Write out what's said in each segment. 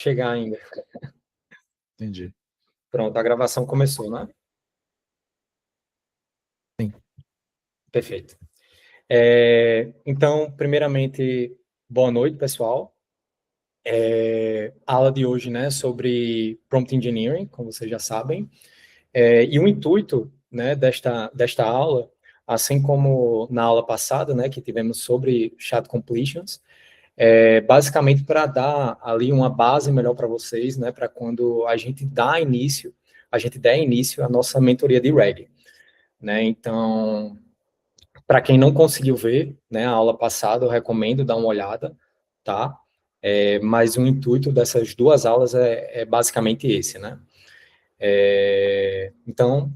chegar ainda. Entendi. Pronto, a gravação começou, né? Sim. Perfeito. Então, primeiramente, boa noite, pessoal. A aula de hoje, né, sobre Prompt Engineering, como vocês já sabem. E o intuito, né, desta aula, assim como na aula passada, né, que tivemos sobre Chat Completions, basicamente para dar ali uma base melhor para vocês, né, para quando a gente der início à nossa mentoria de RAG, né? Então, para quem não conseguiu ver, né, a aula passada, eu recomendo dar uma olhada, tá? Mas o intuito dessas duas aulas é basicamente esse, né? Então,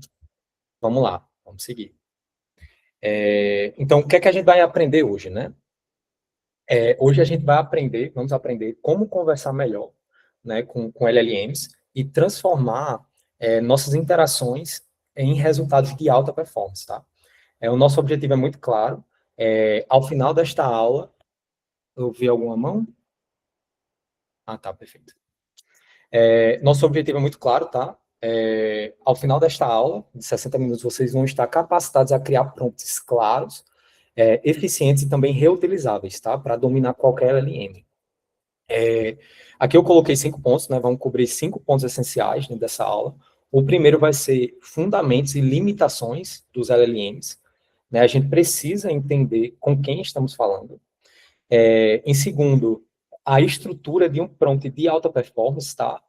vamos lá, vamos seguir. Então, o que é que a gente vai aprender hoje, né? Hoje a gente vai vamos aprender como conversar melhor, né, com LLMs e transformar nossas interações em resultados de alta performance, tá? O nosso objetivo é muito claro. Ao final desta aula, eu vi alguma mão? Ah, tá, perfeito. Nosso objetivo é muito claro, tá? Ao final desta aula, de 60 minutos, vocês vão estar capacitados a criar prompts claros, eficientes e também reutilizáveis, tá? Para dominar qualquer LLM. Aqui eu coloquei 5 pontos, né? Vamos cobrir 5 pontos essenciais dentro dessa aula. O primeiro vai ser fundamentos e limitações dos LLMs, né? A gente precisa entender com quem estamos falando. Em segundo, a estrutura de um prompt de alta performance, tá?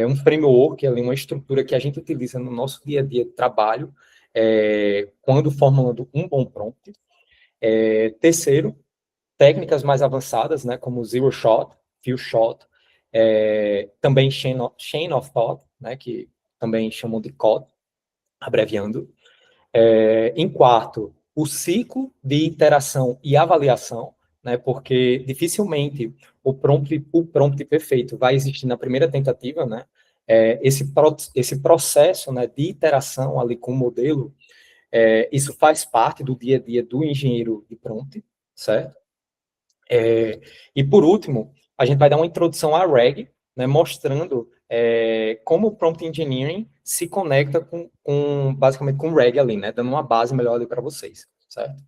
Um framework, ali, uma estrutura que a gente utiliza no nosso dia a dia de trabalho, quando formulando um bom prompt. Terceiro, técnicas mais avançadas, né, como Zero Shot, Few Shot, também Chain of Thought, né, que também chamam de COT, abreviando. Em quarto, o ciclo de interação e avaliação, né, porque dificilmente o prompt perfeito vai existir na primeira tentativa, né, esse processo, né, de interação ali com o modelo, isso faz parte do dia a dia do engenheiro de prompt, certo? E por último, a gente vai dar uma introdução à RAG, né, mostrando como o Prompt Engineering se conecta basicamente com o RAG ali, né, dando uma base melhor ali para vocês, certo?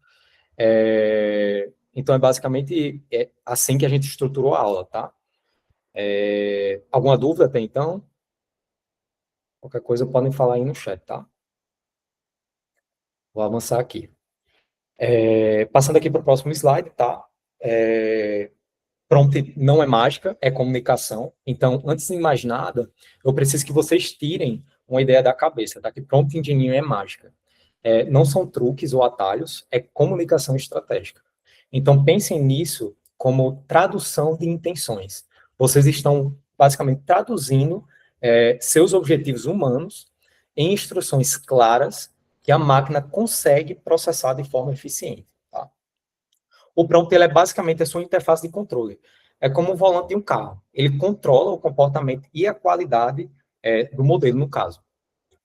Então, basicamente assim que a gente estruturou a aula, tá? Alguma dúvida até então? Qualquer coisa podem falar aí no chat, tá? Vou avançar aqui. Passando aqui para o próximo slide, tá? Prompt não é mágica, é comunicação. Então, antes de mais nada, eu preciso que vocês tirem uma ideia da cabeça, tá? Que prompt engineering é mágica. Não são truques ou atalhos, é comunicação estratégica. Então, pensem nisso como tradução de intenções. Vocês estão, basicamente, traduzindo seus objetivos humanos em instruções claras que a máquina consegue processar de forma eficiente. Tá? O prompt ele é basicamente a sua interface de controle. É como o volante de um carro. Ele controla o comportamento e a qualidade do modelo, no caso.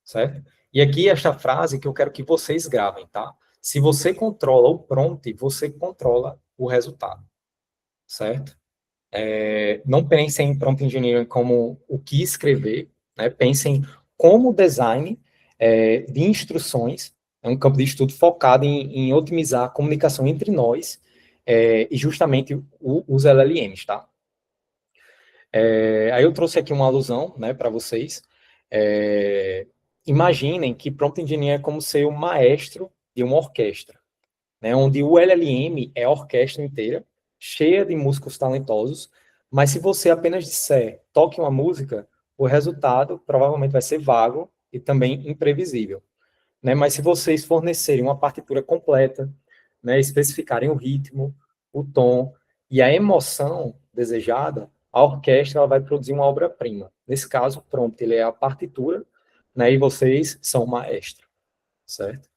Certo? E aqui esta frase que eu quero que vocês gravem, tá? Se você controla o prompt, você controla o resultado. Certo? Não pensem em prompt engineering como o que escrever, né? Pensem como design de instruções, é um campo de estudo focado em otimizar a comunicação entre nós e justamente os LLMs, tá? Aí eu trouxe aqui uma alusão, né, para vocês. Imaginem que prompt engineering é como ser o maestro de uma orquestra, né, onde o LLM é a orquestra inteira, cheia de músicos talentosos, mas se você apenas disser, toque uma música, o resultado provavelmente vai ser vago e também imprevisível. Né? Mas se vocês fornecerem uma partitura completa, né, especificarem o ritmo, o tom e a emoção desejada, a orquestra ela vai produzir uma obra-prima. Nesse caso, pronto, ele é a partitura, né, e vocês são o maestro, certo?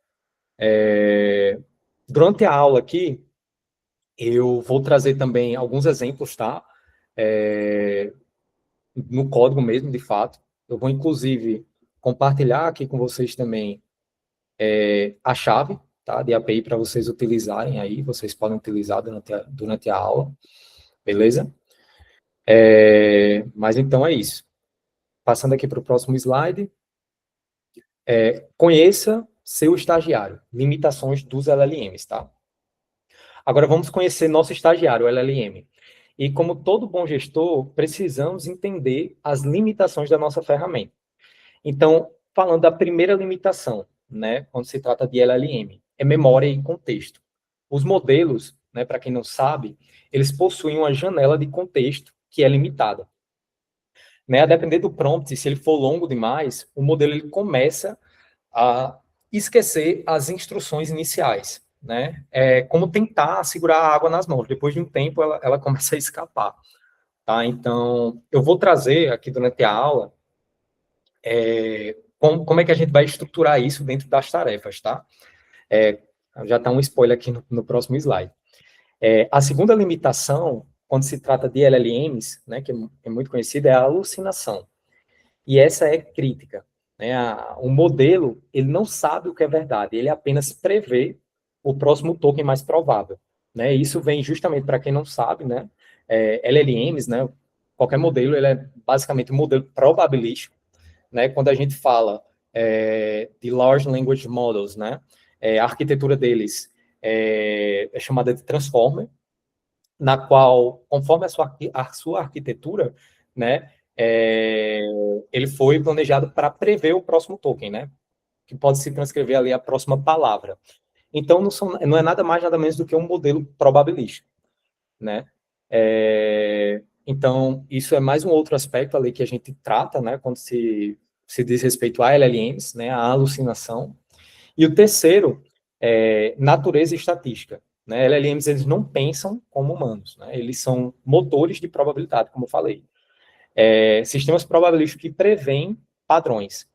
Durante a aula aqui, eu vou trazer também alguns exemplos, tá? No código mesmo, de fato. Eu vou, inclusive, compartilhar aqui com vocês também a chave, tá, de API para vocês utilizarem aí, vocês podem utilizar durante a aula, beleza? Mas então é isso. Passando aqui para o próximo slide. Conheça seu estagiário. Limitações dos LLMs, tá? Agora vamos conhecer nosso estagiário, o LLM. E como todo bom gestor, precisamos entender as limitações da nossa ferramenta. Então, falando da primeira limitação, né, quando se trata de LLM, é memória e contexto. Os modelos, né, para quem não sabe, eles possuem uma janela de contexto que é limitada. Né, a depender do prompt, se ele for longo demais, o modelo ele começa a esquecer as instruções iniciais, né? É como tentar segurar a água nas mãos. Depois de um tempo, ela começa a escapar, tá? Então, eu vou trazer aqui durante a aula como é que a gente vai estruturar isso dentro das tarefas, tá? Já está um spoiler aqui no próximo slide. A segunda limitação, quando se trata de LLMs, né, que é muito conhecida, é a alucinação. E essa é crítica. Né? O modelo, ele não sabe o que é verdade, ele apenas prevê o próximo token mais provável. Né? Isso vem justamente para quem não sabe, né? LLMs, né? Qualquer modelo, ele é basicamente um modelo probabilístico. Né? Quando a gente fala de Large Language Models, né? A arquitetura deles é chamada de Transformer, na qual, conforme a sua arquitetura, né, ele foi planejado para prever o próximo token, né, que pode se transcrever ali a próxima palavra. Então, não é nada mais, nada menos do que um modelo probabilístico, né. Então, isso é mais um outro aspecto ali que a gente trata, né, quando se diz respeito a LLMs, né, a alucinação. E o terceiro é natureza e estatística. Né? LLMs, eles não pensam como humanos, né? Eles são motores de probabilidade, como eu falei. Sistemas probabilísticos que prevêem padrões.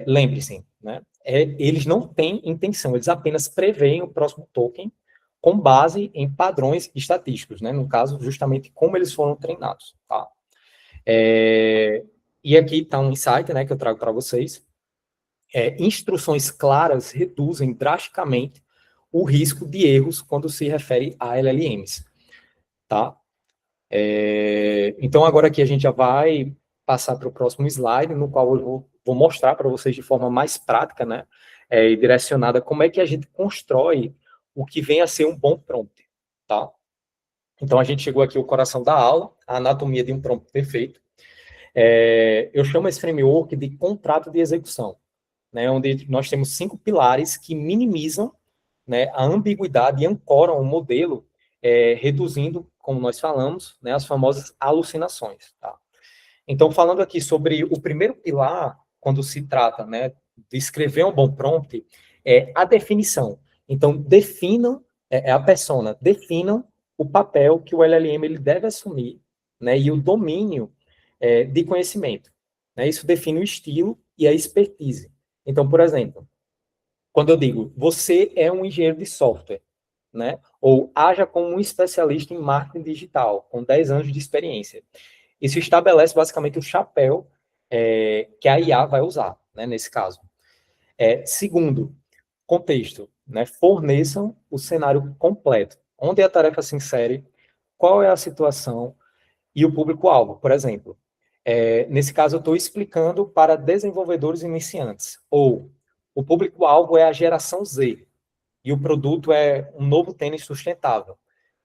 Lembre-se, né? Eles não têm intenção, eles apenas preveem o próximo token com base em padrões estatísticos, né? No caso, justamente como eles foram treinados. Tá? E aqui está um insight, né, que eu trago para vocês. Instruções claras reduzem drasticamente o risco de erros quando se refere a LLMs, tá? Então, agora aqui a gente já vai passar para o próximo slide, no qual eu vou mostrar para vocês de forma mais prática, né, e direcionada, como é que a gente constrói o que vem a ser um bom prompt, tá? Então, a gente chegou aqui ao coração da aula, a anatomia de um prompt perfeito. Eu chamo esse framework de contrato de execução. Né, onde nós temos 5 pilares que minimizam, né, a ambiguidade e ancoram o modelo, reduzindo, como nós falamos, né, as famosas alucinações. Tá? Então, falando aqui sobre o primeiro pilar, quando se trata, né, de escrever um bom prompt, é a definição. Então, definam, a persona, definam o papel que o LLM ele deve assumir, né, e o domínio de conhecimento. Né, isso define o estilo e a expertise. Então, por exemplo, quando eu digo, você é um engenheiro de software, né? Ou haja como um especialista em marketing digital, com 10 anos de experiência. Isso estabelece basicamente o chapéu que a IA vai usar, né, nesse caso. Segundo, contexto, né? Forneçam o cenário completo, onde a tarefa se insere, qual é a situação e o público-alvo, por exemplo. Nesse caso, eu estou explicando para desenvolvedores iniciantes, ou o público-alvo é a geração Z, e o produto é um novo tênis sustentável.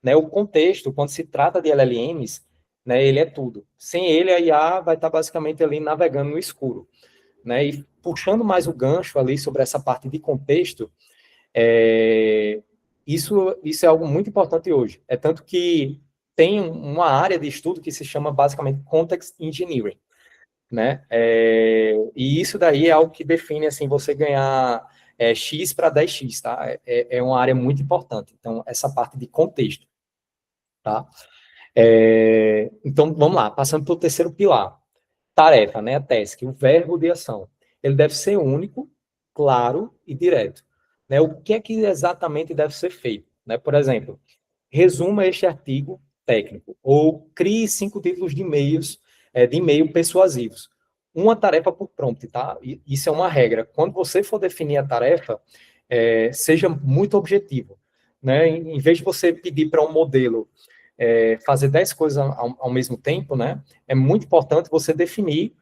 Né? O contexto, quando se trata de LLMs, né, ele é tudo. Sem ele, a IA vai estar basicamente ali navegando no escuro. Né? E puxando mais o gancho ali sobre essa parte de contexto, isso é algo muito importante hoje. É tanto que tem uma área de estudo que se chama basicamente Context Engineering, né? E isso daí é algo que define, assim, você ganhar X para 10X, tá? É uma área muito importante. Então, essa parte de contexto, tá? Então, vamos lá, passando para o terceiro pilar. Tarefa, né? A task, o verbo de ação. Ele deve ser único, claro e direto. Né? O que é que exatamente deve ser feito? Né? Por exemplo, resuma este artigo técnico, ou crie 5 títulos de e-mail persuasivos. Uma tarefa por prompt, tá? Isso é uma regra. Quando você for definir a tarefa, seja muito objetivo. Né? Em vez de você pedir para um modelo fazer 10 coisas ao mesmo tempo, né, é muito importante você definir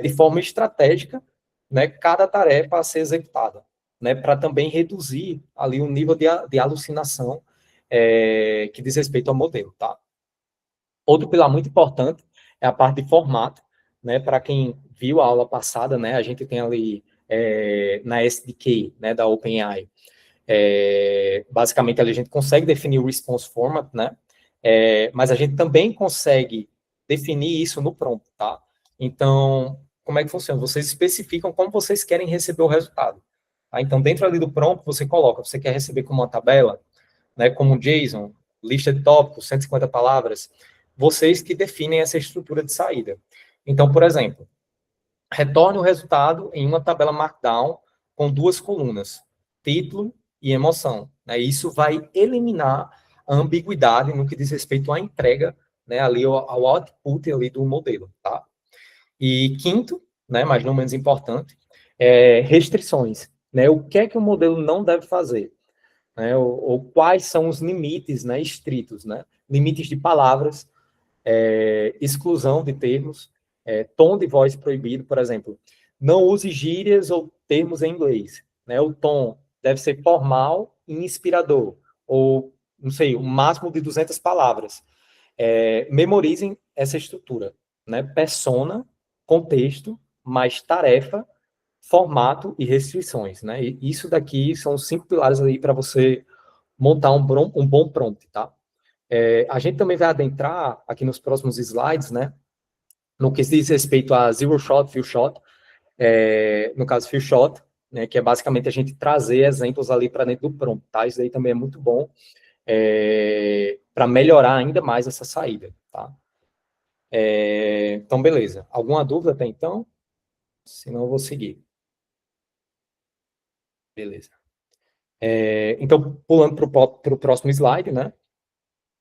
de forma estratégica, né, cada tarefa a ser executada, né, para também reduzir ali o nível de alucinação que diz respeito ao modelo, tá? Outro pilar muito importante é a parte de formato, né, para quem viu a aula passada, né, a gente tem ali na SDK, né, da OpenAI, basicamente ali a gente consegue definir o response format, né, mas a gente também consegue definir isso no prompt, tá? Então, como é que funciona? Vocês especificam como vocês querem receber o resultado. Tá? Então, dentro ali do prompt, você coloca, você quer receber como uma tabela, né, como um JSON, lista de tópicos, 150 palavras, vocês que definem essa estrutura de saída. Então, por exemplo, retorne o resultado em uma tabela Markdown com 2 colunas, título e emoção. Né? Isso vai eliminar a ambiguidade no que diz respeito à entrega, né, ali ao output ali do modelo, tá? E quinto, né, mas não menos importante, restrições, né? O que é que o modelo não deve fazer? Né, ou quais são os limites, né, estritos, né? Limites de palavras, exclusão de termos, tom de voz proibido, por exemplo. Não use gírias ou termos em inglês. Né? O tom deve ser formal e inspirador, ou, não sei, o máximo de 200 palavras. Memorizem essa estrutura. Né? Persona, contexto, mais tarefa, formato e restrições. Né? E isso daqui são 5 pilares aí para você montar um bom prompt, tá? A gente também vai adentrar aqui nos próximos slides, né, no que diz respeito a zero shot, few shot, no caso few shot, né, que é basicamente a gente trazer exemplos ali para dentro do prompt, tá? Isso aí também é muito bom para melhorar ainda mais essa saída, tá? Então, beleza. Alguma dúvida até então? Senão eu vou seguir. Beleza. Então, pulando para o próximo slide, né?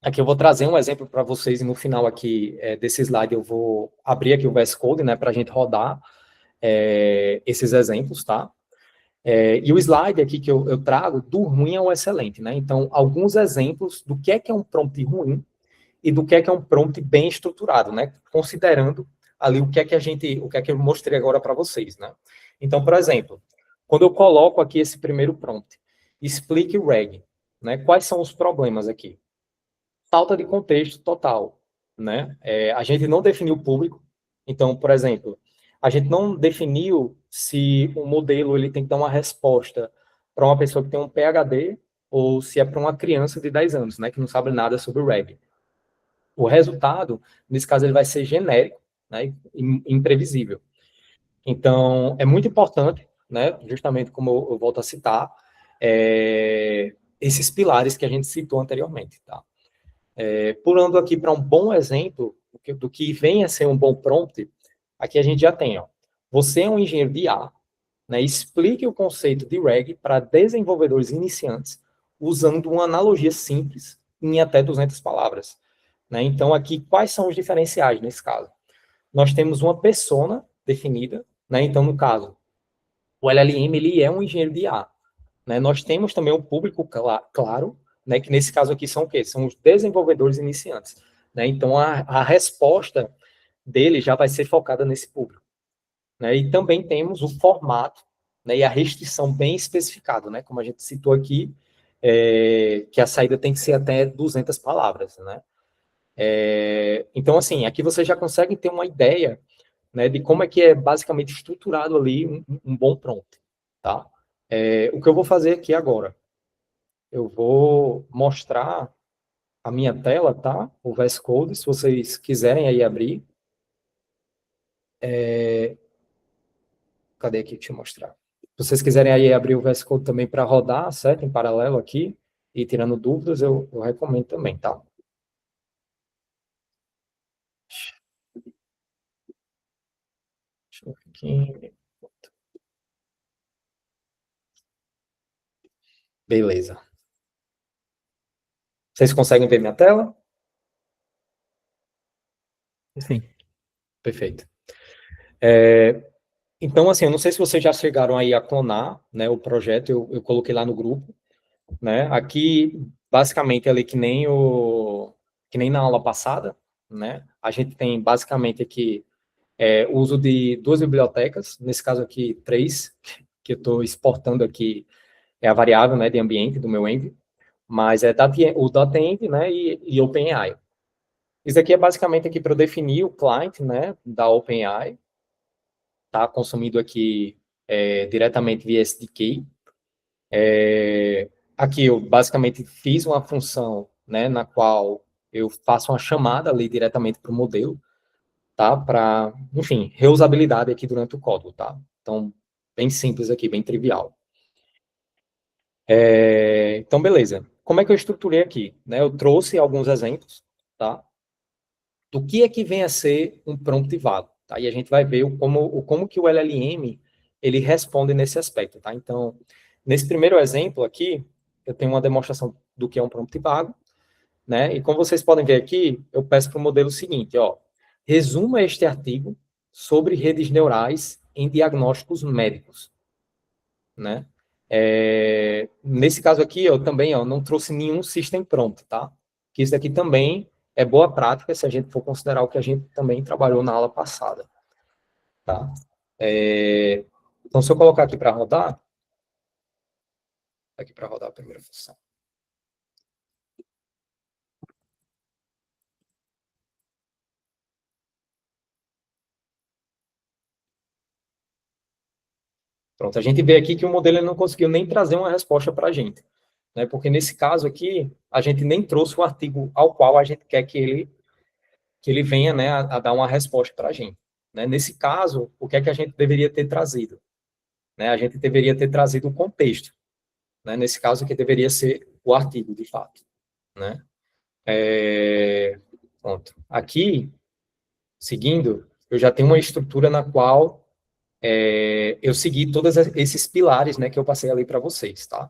Aqui eu vou trazer um exemplo para vocês e no final aqui desse slide eu vou abrir aqui o VS Code, né, para a gente rodar esses exemplos, tá? E o slide aqui que eu trago do ruim ao excelente, né? Então, alguns exemplos do que é um prompt ruim e do que é um prompt bem estruturado, né? Considerando ali o que é que eu mostrei agora para vocês, né? Então, por exemplo, quando eu coloco aqui esse primeiro prompt, explique o reg, né? Quais são os problemas aqui? Falta de contexto total, né? A gente não definiu o público, então, por exemplo, a gente não definiu se o modelo ele tem que dar uma resposta para uma pessoa que tem um PhD ou se é para uma criança de 10 anos, né, que não sabe nada sobre o RAG. O resultado, nesse caso, ele vai ser genérico, né, e imprevisível. Então, é muito importante, né, justamente como eu volto a citar, esses pilares que a gente citou anteriormente, tá? Pulando aqui para um bom exemplo do que vem a ser um bom prompt, aqui a gente já tem, ó, você é um engenheiro de IA, né, explique o conceito de RAG para desenvolvedores iniciantes usando uma analogia simples em até 200 palavras. Né? Então, aqui, quais são os diferenciais nesse caso? Nós temos uma persona definida, né? Então, no caso, o LLM ele é um engenheiro de IA. Né? Nós temos também o público claro, né, que nesse caso aqui são o quê? São os desenvolvedores iniciantes. Né? Então, a resposta dele já vai ser focada nesse público. Né? E também temos o formato, né, e a restrição bem especificada, né? Como a gente citou aqui, que a saída tem que ser até 200 palavras. Né? Então, assim, aqui você já consegue ter uma ideia, né, de como é que é basicamente estruturado ali um bom prompt. Tá? O que eu vou fazer aqui agora? Eu vou mostrar a minha tela, tá? O VS Code, se vocês quiserem aí abrir. Cadê aqui? Deixa eu mostrar. Se vocês quiserem aí abrir o VS Code também para rodar, certo? Em paralelo aqui, e tirando dúvidas, eu recomendo também, tá? Deixa eu ver aqui. Beleza. Vocês conseguem ver minha tela? Sim. Perfeito. Então, assim, eu não sei se vocês já chegaram aí a clonar, né, o projeto, eu coloquei lá no grupo, né? Aqui, basicamente, ali que nem que nem na aula passada, né? A gente tem basicamente aqui o uso de duas bibliotecas, nesse caso aqui três, que eu estou exportando aqui, é a variável, né, de ambiente do meu Env, mas é o .env, né, e OpenAI. Isso aqui é basicamente aqui para eu definir o client, né, da OpenAI, tá consumido aqui diretamente via SDK. Aqui eu basicamente fiz uma função, né, na qual eu faço uma chamada ali diretamente para o modelo, tá, para, enfim, reusabilidade aqui durante o código, tá? Então, bem simples aqui, bem trivial. Então, beleza. Como é que eu estruturei aqui? Né? Eu trouxe alguns exemplos, tá? Do que é que vem a ser um prompt vago, tá? E a gente vai ver como que o LLM, ele responde nesse aspecto, tá? Então, nesse primeiro exemplo aqui, eu tenho uma demonstração do que é um prompt vago, né? E como vocês podem ver aqui, eu peço para o modelo o seguinte, ó, resuma este artigo sobre redes neurais em diagnósticos médicos, né? Nesse caso aqui, eu também não trouxe nenhum system pronto, tá? Que isso aqui também é boa prática se a gente for considerar o que a gente também trabalhou na aula passada, tá? Então, se eu colocar aqui para rodar a primeira função. Pronto, a gente vê aqui que o modelo ele não conseguiu nem trazer uma resposta para a gente, né? Porque nesse caso aqui, a gente nem trouxe o artigo ao qual a gente quer que ele venha, né, a dar uma resposta para a gente. Né? Nesse caso, o que é que a gente deveria ter trazido? Né? A gente deveria ter trazido o contexto, né? Nesse caso, que deveria ser o artigo, de fato. Né? Pronto. Aqui, seguindo, eu já tenho uma estrutura na qual eu segui todos esses pilares, né, que eu passei ali para vocês, tá?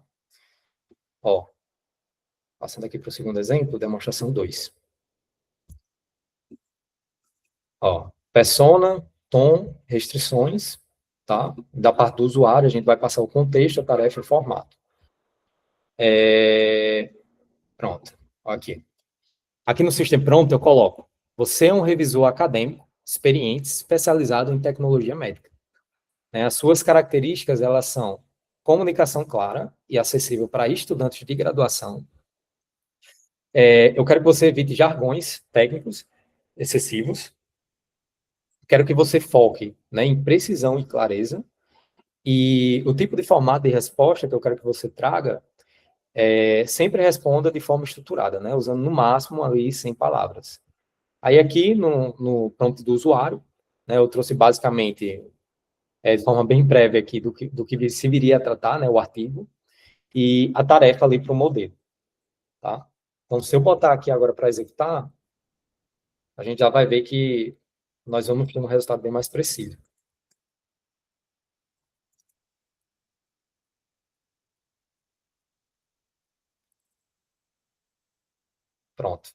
Ó, passando aqui para o segundo exemplo, demonstração 2. Ó, persona, tom, restrições, tá? Da parte do usuário, a gente vai passar o contexto, a tarefa e o formato. Pronto, aqui. Aqui no System Prompt eu coloco, você é um revisor acadêmico, experiente, especializado em tecnologia médica. Né? As suas características, elas são comunicação clara e acessível para estudantes de graduação. Eu quero que você evite jargões técnicos excessivos. Quero que você foque, né, em precisão e clareza. E o tipo de formato de resposta que eu quero que você traga sempre responda de forma estruturada, né, usando no máximo ali 100 palavras. Aí aqui no prompt do usuário, né, eu trouxe basicamente de forma bem prévia aqui do que se viria a tratar, né, o artigo, e a tarefa ali para o modelo, tá? Então, se eu botar aqui agora para executar, a gente já vai ver que nós vamos ter um resultado bem mais preciso. Pronto.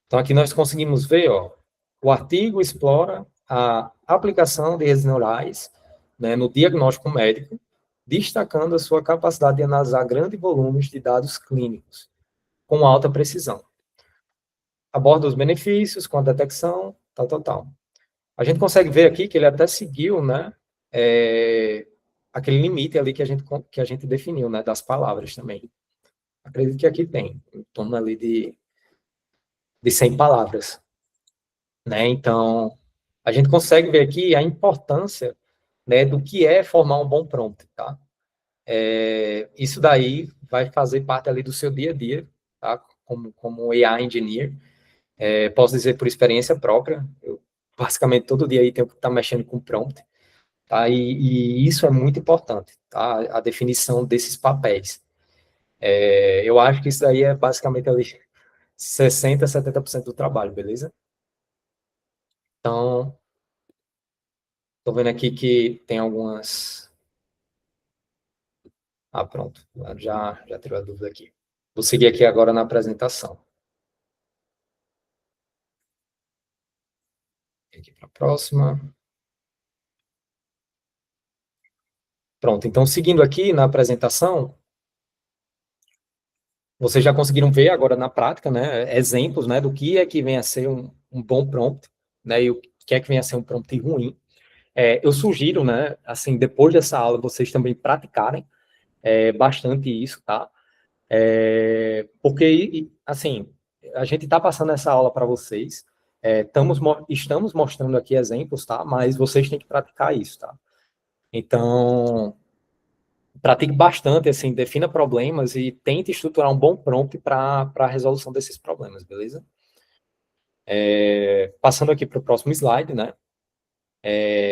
Então, aqui nós conseguimos ver, ó, o artigo explora a aplicação de redes neurais, né, no diagnóstico médico, destacando a sua capacidade de analisar grandes volumes de dados clínicos, com alta precisão. Aborda os benefícios com a detecção, tal, tal, tal. A gente consegue ver aqui que ele até seguiu, né, aquele limite ali que a gente definiu, né, das palavras também. Acredito que aqui tem, em torno ali de 100 palavras, né? Então, a gente consegue ver aqui a importância, né, do que é formar um bom prompt, tá? Isso daí vai fazer parte ali do seu dia a dia, tá? Como AI engineer, posso dizer por experiência própria, eu basicamente todo dia aí tenho que estar mexendo com prompt, tá? E isso é muito importante, tá? A definição desses papéis. Eu acho que isso daí é basicamente ali 60, 70% do trabalho, beleza? Então, estou vendo aqui que tem algumas. Ah, pronto. Já tirou a dúvida aqui. Vou seguir aqui agora na apresentação. Aqui para a próxima. Pronto. Então, seguindo aqui na apresentação, Vocês já conseguiram ver agora na prática, né, exemplos, né, do que é que vem a ser um bom prompt, né, e o que é que vem a ser um prompt ruim. Eu sugiro, né, assim, depois dessa aula, vocês também praticarem bastante isso, tá? Porque, assim, a gente está passando essa aula para vocês, estamos mostrando aqui exemplos, tá? Mas vocês têm que praticar isso, tá? Então, pratique bastante, assim, defina problemas e tente estruturar um bom prompt para a resolução desses problemas, beleza? Passando aqui para o próximo slide, né?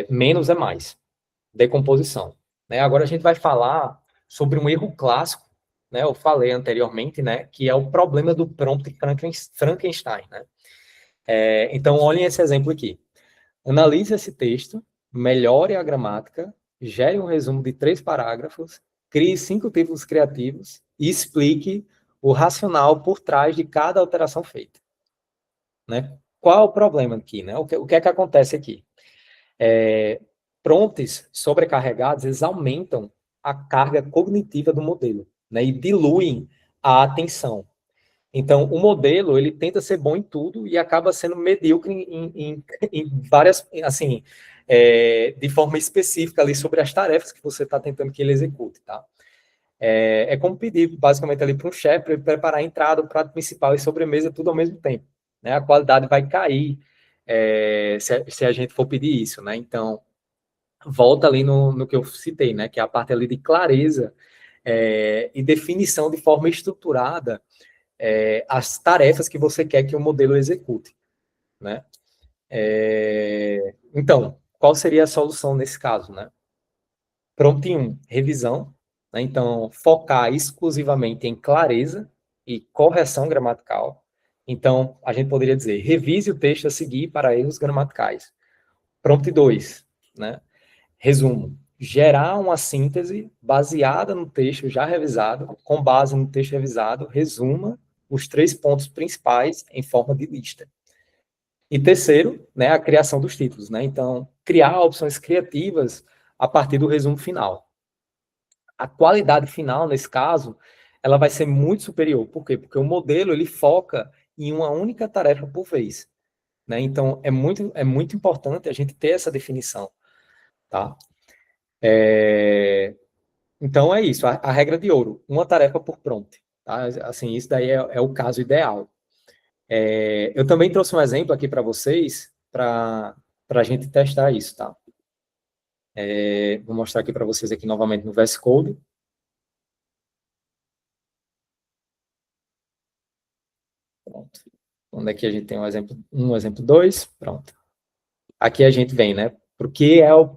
Menos é mais. Decomposição. Né? Agora a gente vai falar sobre um erro clássico, né? Eu falei anteriormente, né? Que é o problema do prompt Frankenstein, né? Então, olhem esse exemplo aqui. Analise esse texto, melhore a gramática, gere um resumo de 3 parágrafos, crie 5 títulos criativos e explique o racional por trás de cada alteração feita. Né? Qual é o problema aqui? Né? O que é que acontece aqui? Prompts sobrecarregados, eles aumentam a carga cognitiva do modelo, né? E diluem a atenção. Então, o modelo, ele tenta ser bom em tudo e acaba sendo medíocre em várias, assim, de forma específica ali sobre as tarefas que você está tentando que ele execute, tá? Como pedir, basicamente, ali para um chefe para ele preparar a entrada, o prato principal e sobremesa, tudo ao mesmo tempo, né? A qualidade vai cair se a gente for pedir isso, né? Então, volta ali no que eu citei, né? Que é a parte ali de clareza e definição de forma estruturada as tarefas que você quer que o modelo execute, né? Então, qual seria a solução nesse caso, né? Prompt 1, revisão. Né? Então, focar exclusivamente em clareza e correção gramatical. Então, a gente poderia dizer, revise o texto a seguir para erros gramaticais. Prompt 2, né? Resumo. Gerar uma síntese baseada no texto já revisado, com base no texto revisado, resuma os 3 pontos principais em forma de lista. E terceiro, né, a criação dos títulos, né? Então, criar opções criativas a partir do resumo final. A qualidade final, nesse caso, ela vai ser muito superior. Por quê? Porque o modelo, ele foca em uma única tarefa por vez. Né? Então, é muito importante a gente ter essa definição. Tá? Então, é isso. A regra de ouro. Uma tarefa por prompt. Tá? Assim, isso daí é o caso ideal. Eu também trouxe um exemplo aqui para vocês, para a gente testar isso, tá? Vou mostrar aqui para vocês aqui novamente no VS Code. Pronto. Onde é que a gente tem um exemplo 2? Pronto. Aqui a gente vem, né? Porque é o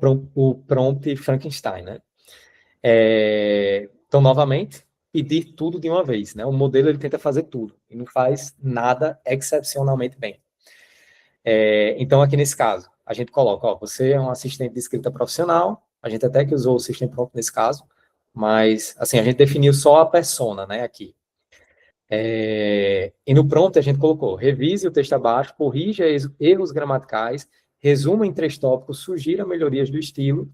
prompt Frankenstein, né? Então, novamente, pedir tudo de uma vez, né? O modelo, ele tenta fazer tudo e não faz nada excepcionalmente bem. Então, aqui nesse caso, a gente coloca, ó, você é um assistente de escrita profissional, a gente até que usou o System Prompt nesse caso, mas, assim, a gente definiu só a persona, né, aqui. E no prompt a gente colocou, revise o texto abaixo, corrija erros gramaticais, resuma em 3 tópicos, sugira melhorias do estilo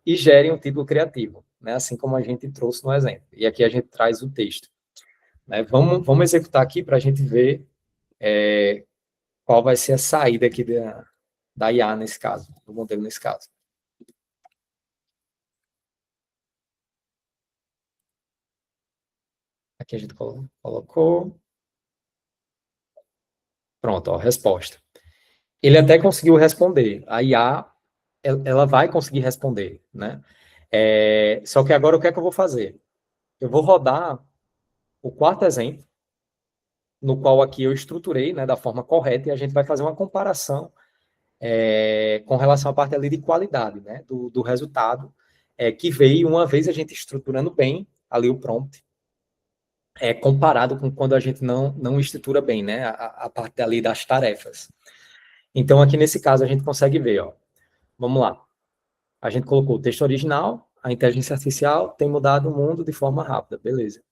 e gere um título criativo, né, assim como a gente trouxe no exemplo. E aqui a gente traz o texto. Né? Vamos executar aqui para a gente ver qual vai ser a saída aqui da IA nesse caso, do modelo nesse caso. Aqui a gente colocou. Pronto, ó, resposta. Ele até conseguiu responder. A IA, ela vai conseguir responder, né? Só que agora o que é que eu vou fazer? Eu vou rodar o 4º exemplo, no qual aqui eu estruturei, né, da forma correta, e a gente vai fazer uma comparação com relação à parte ali de qualidade, né, do resultado, que veio uma vez a gente estruturando bem ali o prompt, comparado com quando a gente não estrutura bem, né, a parte ali das tarefas. Então, aqui nesse caso, a gente consegue ver, ó, vamos lá, a gente colocou o texto original, a inteligência artificial tem mudado o mundo de forma rápida, beleza.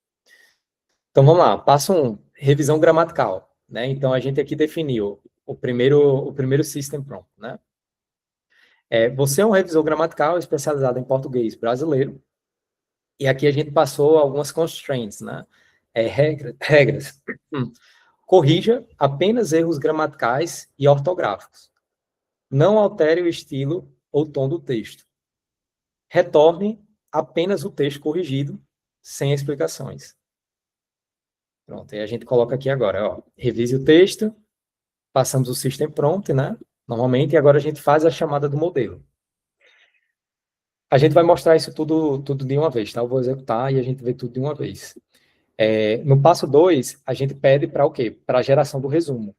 Então, vamos lá, passo 1, revisão gramatical, né, então a gente aqui definiu o primeiro system prompt, né. Você é um revisor gramatical especializado em português brasileiro, e aqui a gente passou algumas constraints, né, regras. Corrija apenas erros gramaticais e ortográficos. Não altere o estilo ou tom do texto. Retorne apenas o texto corrigido, sem explicações. Pronto, e a gente coloca aqui agora, ó, revise o texto, passamos o System Prompt, né? Normalmente, e agora a gente faz a chamada do modelo. A gente vai mostrar isso tudo de uma vez, tá? Eu vou executar e a gente vê tudo de uma vez. No passo 2, a gente pede para o quê? Para a geração do resumo.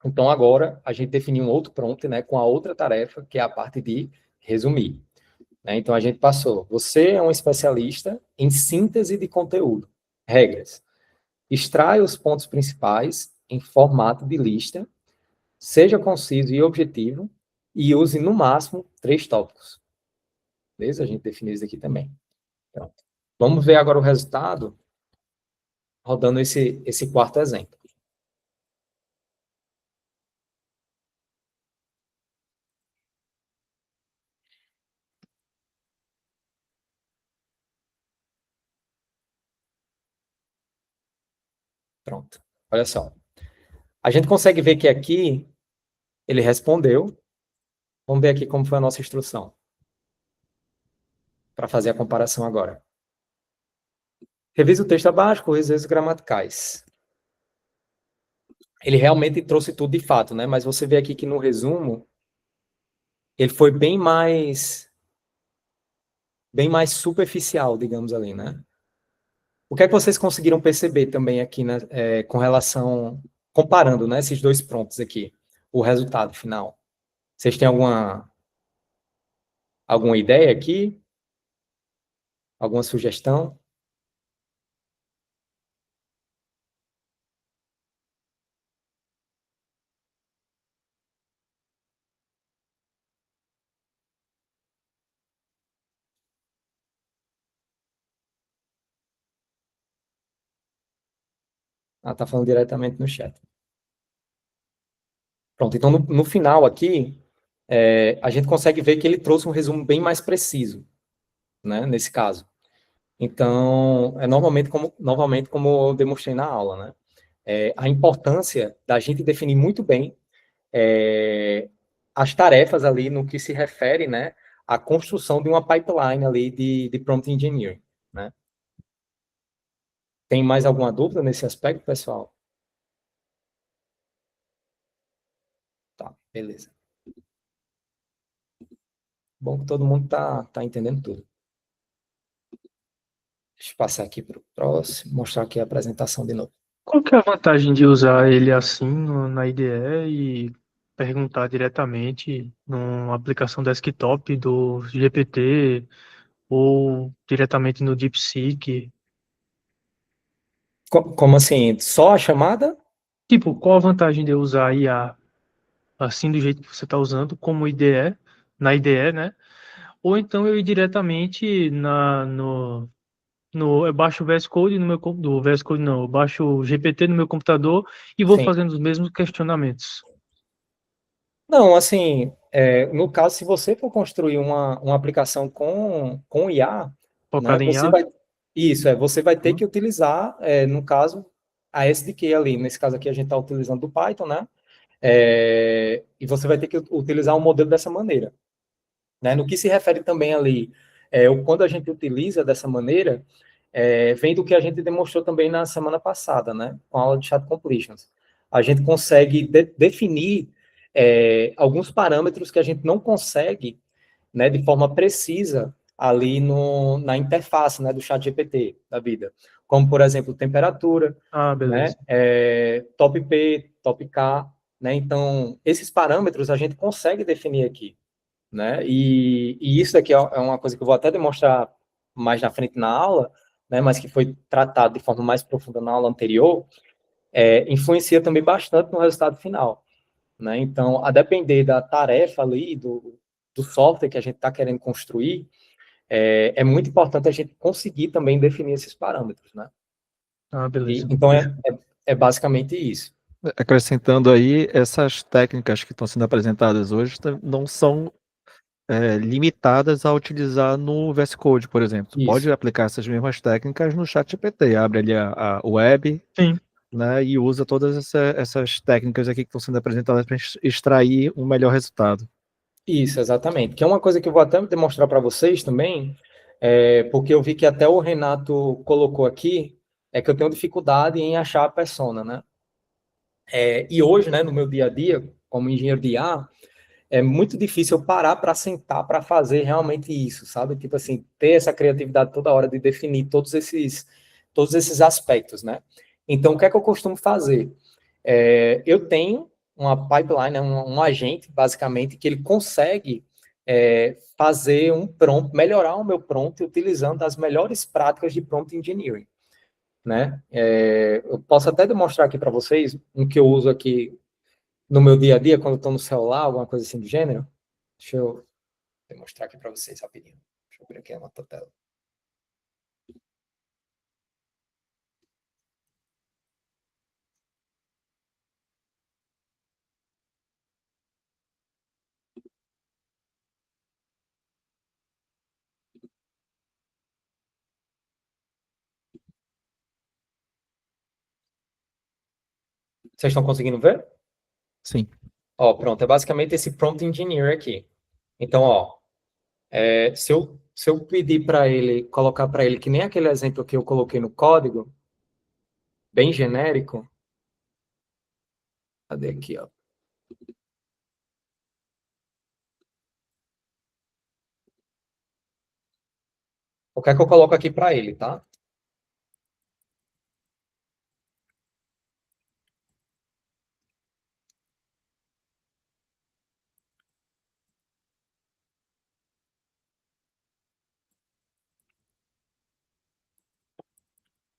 Então, agora, a gente definiu um outro prompt, né, com a outra tarefa, que é a parte de resumir. Né? Então, a gente passou, você é um especialista em síntese de conteúdo. Regras. Extraia os pontos principais em formato de lista, seja conciso e objetivo, e use, no máximo, 3 tópicos. Beleza? A gente definiu isso aqui também. Pronto. Vamos ver agora o resultado, rodando esse quarto exemplo. Pronto. Olha só. A gente consegue ver que aqui ele respondeu. Vamos ver aqui como foi a nossa instrução. Para fazer a comparação agora. Revise o texto abaixo, corrija os gramaticais. Ele realmente trouxe tudo de fato, né? Mas você vê aqui que no resumo, ele foi bem mais superficial, digamos ali, né? O que é que vocês conseguiram perceber também aqui, né, com relação, comparando, né, esses dois prompts aqui, o resultado final? Vocês têm alguma ideia aqui? Alguma sugestão? Ah, tá falando diretamente no chat. Pronto, então no final aqui, a gente consegue ver que ele trouxe um resumo bem mais preciso, né, nesse caso. Então, novamente como eu demonstrei na aula, né, a importância da gente definir muito bem as tarefas ali no que se refere, né, à construção de uma pipeline ali de prompt engineering, né. Tem mais alguma dúvida nesse aspecto, pessoal? Tá, beleza. Bom que todo mundo tá entendendo tudo. Deixa eu passar aqui para o próximo, mostrar aqui a apresentação de novo. Qual que é a vantagem de usar ele assim na IDE e perguntar diretamente numa aplicação desktop do GPT ou diretamente no DeepSeek? Como assim? Só a chamada? Tipo, qual a vantagem de eu usar a IA assim do jeito que você está usando, como IDE, na IDE, né? Ou então eu ir diretamente eu baixo o VS Code no meu do VS Code não, eu baixo o GPT no meu computador e vou Sim. fazendo os mesmos questionamentos. Não, assim, no caso, se você for construir uma aplicação com IA, né, Focado em IA. você vai ter que utilizar, no caso, a SDK ali. Nesse caso aqui, a gente está utilizando do Python, né? E você vai ter que utilizar um modelo dessa maneira. Né? No que se refere também ali, quando a gente utiliza dessa maneira, vem do que a gente demonstrou também na semana passada, né? Com a aula de Chat Completions. A gente consegue definir alguns parâmetros que a gente não consegue, né, de forma precisa ali na interface, né, do chat GPT da vida. Como, por exemplo, temperatura, Beleza. né, top P, top K, né? Então, esses parâmetros a gente consegue definir aqui, né? E isso aqui é uma coisa que eu vou até demonstrar mais na frente na aula, né? Mas que foi tratado de forma mais profunda na aula anterior, influencia também bastante no resultado final, né? Então, a depender da tarefa ali, do software que a gente está querendo construir, é muito importante a gente conseguir também definir esses parâmetros, né? Beleza. Então, é basicamente isso. Acrescentando aí, essas técnicas que estão sendo apresentadas hoje não são limitadas a utilizar no VS Code, por exemplo. Tu pode Isso. aplicar essas mesmas técnicas no ChatGPT. Abre ali a web, Sim. né, e usa todas essas técnicas aqui que estão sendo apresentadas para extrair um melhor resultado. Isso, exatamente. Que é uma coisa que eu vou até demonstrar para vocês também, porque eu vi que até o Renato colocou aqui, é que eu tenho dificuldade em achar a persona, né? E hoje, né, no meu dia a dia, como engenheiro de IA, é muito difícil eu parar para sentar para fazer realmente isso, sabe? Tipo assim, ter essa criatividade toda hora de definir todos esses aspectos, né? Então, o que é que eu costumo fazer? Eu tenho uma pipeline, né, um agente, basicamente, que ele consegue fazer um prompt, melhorar o meu prompt utilizando as melhores práticas de prompt engineering, né? Eu posso até demonstrar aqui para vocês um que eu uso aqui no meu dia a dia, quando eu estou no celular, alguma coisa assim do gênero. Deixa eu demonstrar aqui para vocês rapidinho. Deixa eu abrir aqui a nota tela. Vocês estão conseguindo ver? Sim. Ó, pronto, é basicamente esse prompt engineer aqui. Então, ó, se eu pedir para ele, colocar para ele que nem aquele exemplo que eu coloquei no código, bem genérico, cadê aqui, ó? O que é que eu coloco aqui para ele, tá?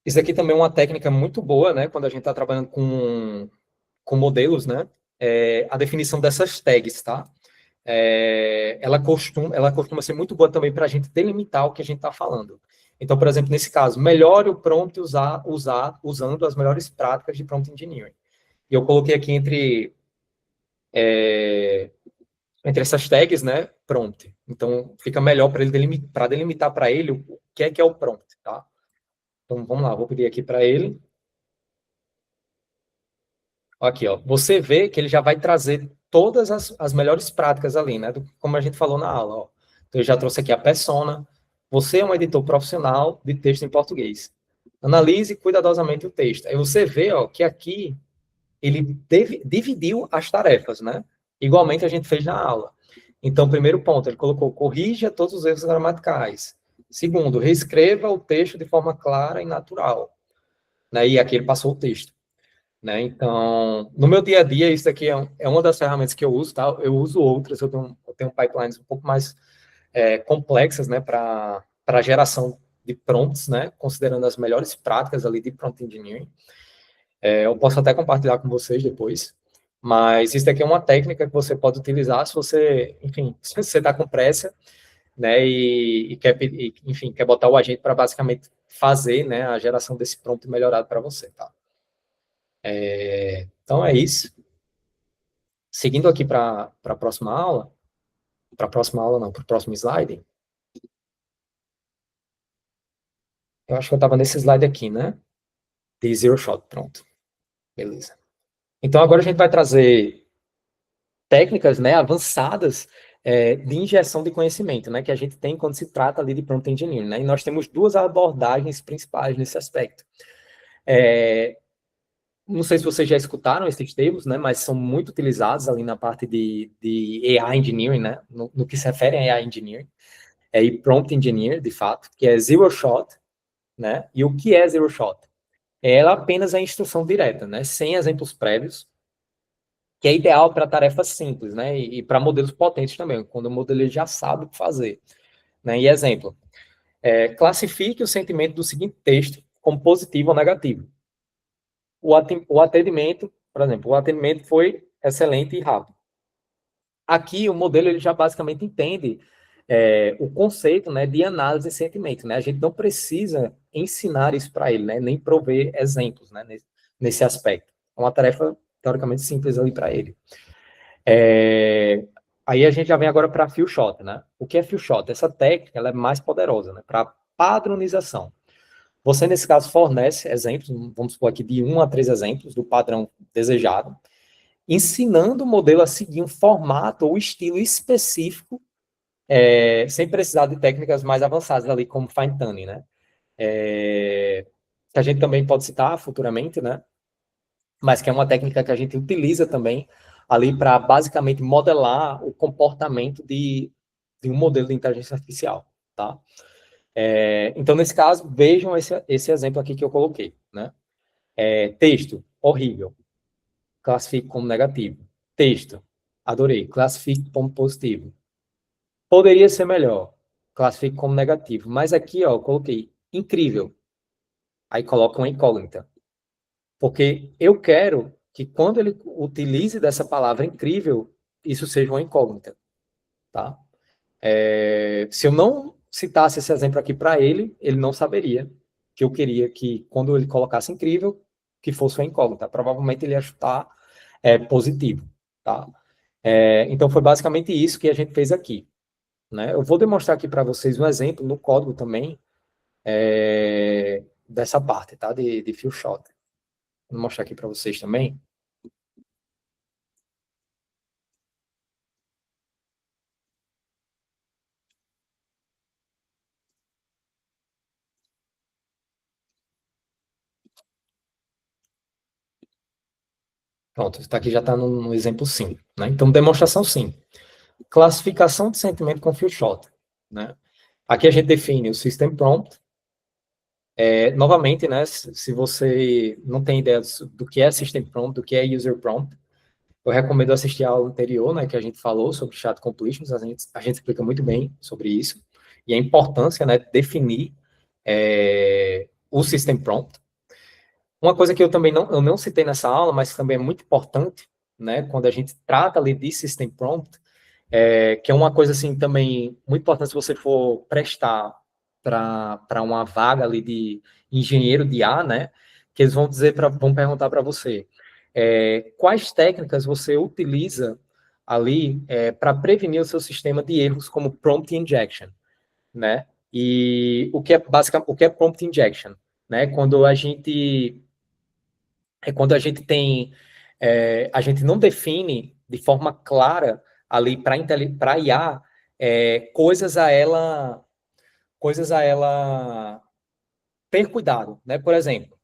Isso aqui também é uma técnica muito boa, né? Quando a gente está trabalhando com modelos, né? A definição dessas tags, tá? Ela costuma ser muito boa também para a gente delimitar o que a gente está falando. Então, por exemplo, nesse caso, melhore o prompt usando as melhores práticas de prompt engineering. E eu coloquei aqui entre essas tags, né, prompt. Então, fica melhor para ele delimitar para ele o que é o prompt, tá? Então, vamos lá, vou pedir aqui para ele. Aqui, ó, você vê que ele já vai trazer todas as melhores práticas ali, né? Como a gente falou na aula, ó. Então, ele já trouxe aqui a persona. Você é um editor profissional de texto em português. Analise cuidadosamente o texto. Aí você vê, ó, que aqui ele dividiu as tarefas, né? Igualmente a gente fez na aula. Então, primeiro ponto, ele colocou: corrija todos os erros gramaticais. Segundo, reescreva o texto de forma clara e natural. Né? E aqui ele passou o texto. Né? Então, no meu dia a dia, isso aqui é uma das ferramentas que eu uso, tá? Eu uso outras, eu tenho pipelines um pouco mais complexas, né, para geração de prompts, né, considerando as melhores práticas ali de prompt engineering. Eu posso até compartilhar com vocês depois, mas isso aqui é uma técnica que você pode utilizar se você, enfim, se você está com pressa, né, e quer, enfim, quer botar o agente para basicamente fazer, né, a geração desse prompt melhorado para você, tá? Então é isso. Seguindo aqui para a próxima aula, não, para o próximo slide. Eu acho que eu estava nesse slide aqui, né? De Zero Shot, pronto. Beleza. Então agora a gente vai trazer técnicas, né, avançadas de injeção de conhecimento, né, que a gente tem quando se trata ali de prompt engineering, né? E nós temos duas abordagens principais nesse aspecto. Não sei se vocês já escutaram esses termos, né, mas são muito utilizados ali na parte de AI Engineering, né, no que se refere a AI Engineering, e Prompt Engineer, de fato, que é Zero Shot, né, e o que é Zero Shot? Ela apenas é instrução direta, né, sem exemplos prévios, que é ideal para tarefas simples, né, e para modelos potentes também, quando o modelo já sabe o que fazer. Né, e exemplo, classifique o sentimento do seguinte texto como positivo ou negativo. O atendimento, por exemplo, o atendimento foi excelente e rápido. Aqui o modelo ele já basicamente entende o conceito, né, de análise de sentimento, né? A gente não precisa ensinar isso para ele, né, nem prover exemplos, né, nesse aspecto. É uma tarefa teoricamente simples ali para ele. Aí a gente já vem agora para few shot, né? O que é few shot? Essa técnica ela é mais poderosa, né? Para padronização. Você, nesse caso, fornece exemplos, vamos supor aqui de 1 a 3 exemplos do padrão desejado, ensinando o modelo a seguir um formato ou estilo específico, sem precisar de técnicas mais avançadas ali, como fine tuning, né? Que a gente também pode citar futuramente, né? Mas que é uma técnica que a gente utiliza também ali para basicamente modelar o comportamento de um modelo de inteligência artificial, tá? Então, nesse caso, vejam esse exemplo aqui que eu coloquei, né? Texto, horrível, classifique como negativo. Texto, adorei, classifique como positivo. Poderia ser melhor, classifique como negativo. Mas aqui, ó, eu coloquei incrível. Aí coloca uma incógnita. Porque eu quero que quando ele utilize dessa palavra incrível, isso seja uma incógnita, tá? Se eu não citasse esse exemplo aqui para ele, ele não saberia que eu queria que, quando ele colocasse incrível, que fosse uma incógnita. Provavelmente ele ia chutar positivo, tá? Então, foi basicamente isso que a gente fez aqui, né? Eu vou demonstrar aqui para vocês um exemplo no código também, dessa parte, tá? De few shot. Vou mostrar aqui para vocês também. Pronto, está aqui já está no exemplo sim, né? Então, demonstração sim. Classificação de sentimento com few shot, né? Aqui a gente define o System Prompt. Novamente, né, se você não tem ideia do que é System Prompt, do que é User Prompt, eu recomendo assistir a aula anterior, né, que a gente falou sobre Chat Completions, a gente explica muito bem sobre isso, e a importância, né, de definir o System Prompt. Uma coisa que eu não citei nessa aula, mas também é muito importante, né, quando a gente trata ali de System Prompt, que é uma coisa assim também muito importante se você for prestar para uma vaga ali de engenheiro de IA, né? Que eles vão vão perguntar para você quais técnicas você utiliza ali para prevenir o seu sistema de erros como prompt injection, né? E o que é prompt injection, né? Quando a gente tem a gente não define de forma clara ali para IA coisas a ela ter cuidado, né? Por exemplo,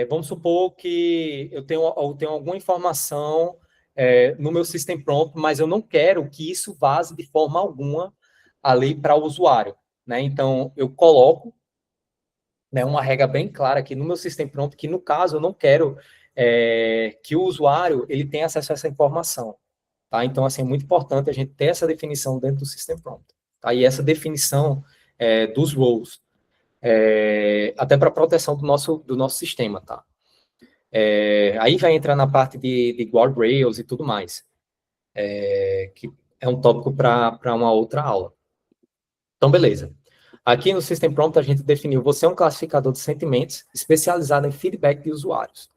vamos supor que eu tenho alguma informação no meu System Prompt, mas eu não quero que isso vaze de forma alguma ali para o usuário, né? Então, eu coloco, né, uma regra bem clara aqui no meu System Prompt, que no caso eu não quero que o usuário ele tenha acesso a essa informação, tá? Então, assim, é muito importante a gente ter essa definição dentro do System Prompt, tá? E essa definição dos roles, até para proteção do nosso sistema, tá? Aí vai entrar na parte de guardrails e tudo mais, que é um tópico para uma outra aula. Então, beleza. Aqui no System Prompt a gente definiu, você é um classificador de sentimentos especializado em feedback de usuários.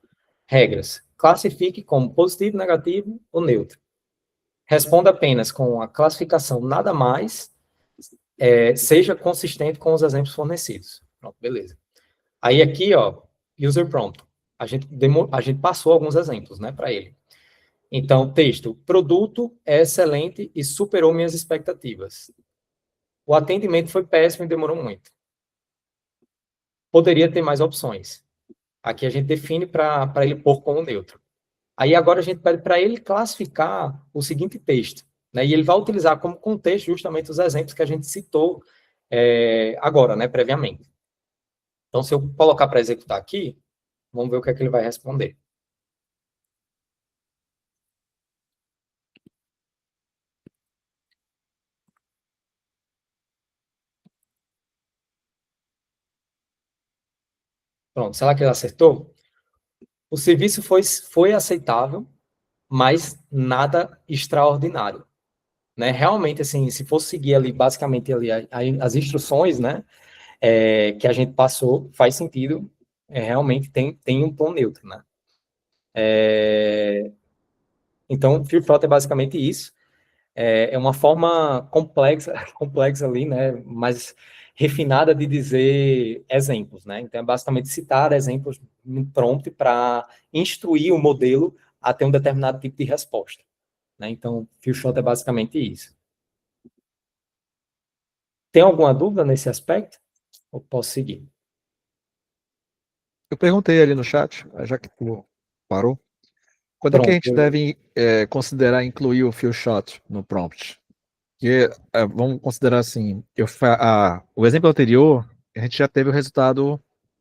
Regras. Classifique como positivo, negativo ou neutro. Responda apenas com a classificação nada mais, seja consistente com os exemplos fornecidos. Pronto, beleza. Aí aqui, ó, User Prompt. A gente passou alguns exemplos, né, para ele. Então, texto. Produto é excelente e superou minhas expectativas. O atendimento foi péssimo e demorou muito. Poderia ter mais opções. Aqui a gente define para ele pôr como neutro. Aí agora a gente pede para ele classificar o seguinte texto, né? E ele vai utilizar como contexto justamente os exemplos que a gente citou agora, né, previamente. Então, se eu colocar para executar aqui, vamos ver o que é que ele vai responder. Pronto, será que ele acertou? O serviço foi aceitável, mas nada extraordinário, né? Realmente, assim, se fosse seguir ali, basicamente ali as instruções, né, que a gente passou, faz sentido, realmente tem um tom neutro, né? Então, Fearfront é basicamente isso. é uma forma complexa ali, né, mais refinada de dizer exemplos, né? Então, é basicamente citar exemplos no prompt para instruir o modelo a ter um determinado tipo de resposta, né? Então, few-shot é basicamente isso. Tem alguma dúvida nesse aspecto? Ou posso seguir? Eu perguntei ali no chat, já que tu parou, quando é que a Pronto, gente deve considerar incluir o few shot no prompt? Porque, vamos considerar assim, o exemplo anterior, a gente já teve o resultado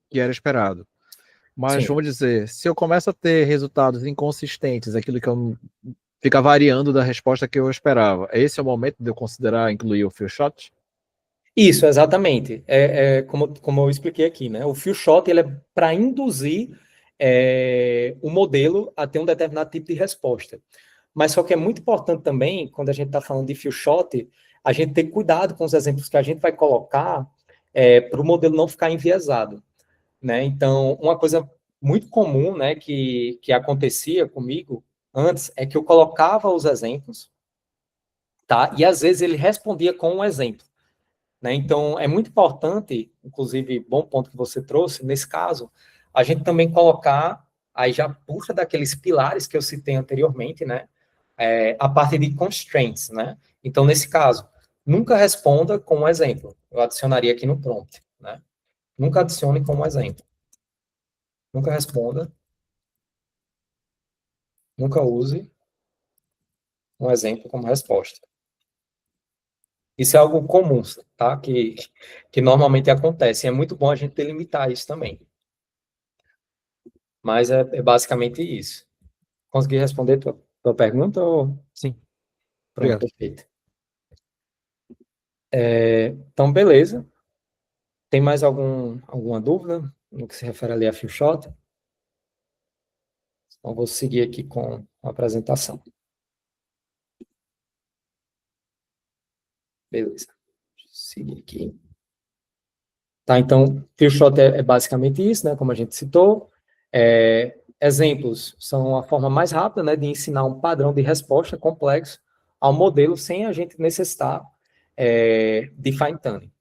que era esperado. Mas sim. vamos dizer, se eu começo a ter resultados inconsistentes, aquilo que eu fica variando da resposta que eu esperava, esse é o momento de eu considerar incluir o few shot? Isso, exatamente. Como eu expliquei aqui, né? O few shot ele é para induzir o modelo a ter um determinado tipo de resposta. Mas só que é muito importante também, quando a gente está falando de few shot, a gente ter cuidado com os exemplos que a gente vai colocar para o modelo não ficar enviesado, né? Então, uma coisa muito comum, né, que acontecia comigo antes é que eu colocava os exemplos, tá? E às vezes ele respondia com um exemplo. Né? Então, é muito importante, inclusive, bom ponto que você trouxe, nesse caso, a gente também colocar, aí já puxa daqueles pilares que eu citei anteriormente, né? A parte de constraints, né? Então, nesse caso, nunca responda com um exemplo. Eu adicionaria aqui no prompt, né? Nunca adicione com um exemplo. Nunca responda, nunca use um exemplo como resposta. Isso é algo comum, tá? Que normalmente acontece. É muito bom a gente delimitar isso também. Mas é basicamente isso. Consegui responder tua pergunta? Sim, Pronto, obrigado. perfeito. Então, beleza. Tem mais alguma dúvida no que se refere ali a few-shot? Então, vou seguir aqui com a apresentação. Beleza. Deixa eu seguir aqui. Tá, então, few-shot é basicamente isso, né? Como a gente citou. Exemplos são a forma mais rápida, né, de ensinar um padrão de resposta complexo ao modelo sem a gente necessitar de fine-tuning,